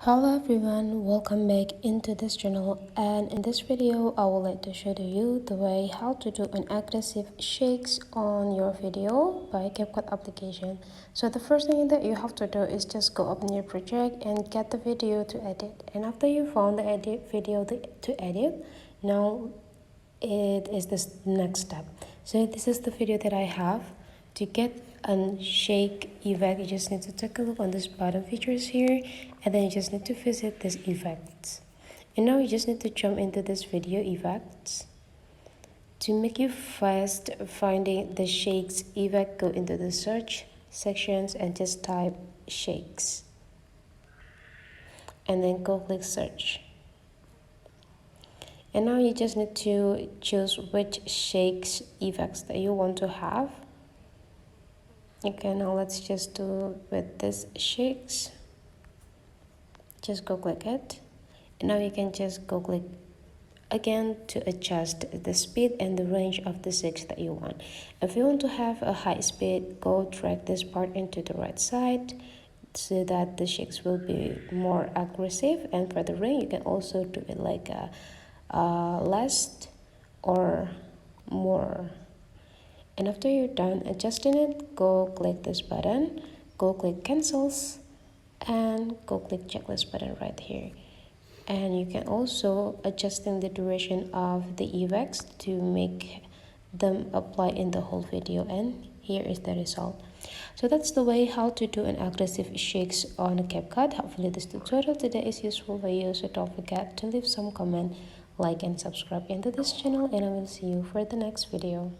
Hello everyone, welcome back into this channel, and in this video I would like to show to you the way how to do an aggressive shakes on your video by CapCut application. So the first thing that you have to do is just go up in your project and get the video to edit, and after you found the video to edit, now it is this next step. So this is the video that I have. To get a shake effect, you just need to take a look on this bottom features here, and then you just need to visit this effects. And now you just need to jump into this video effects. To make you fast finding the shakes effect, go into the search sections and just type shakes, and then go click search. And now you just need to choose which shakes effects that you want to have. Okay, now let's just do with this shakes. Just go click it, and now you can just go click again to adjust the speed and the range of the shakes that you want. If you want to have a high speed, go drag this part into the right side so that the shakes will be more aggressive. And for the range, you can also do it like a less or more. And after you're done adjusting it, go click this button, go click cancels, and go click checklist button right here. And you can also adjusting the duration of the effects to make them apply in the whole video, and here is the result. So that's the way how to do an aggressive shakes on a CapCut. Hopefully this tutorial today is useful for you, so don't forget to leave some comment, like and subscribe into this channel, and I will see you for the next video.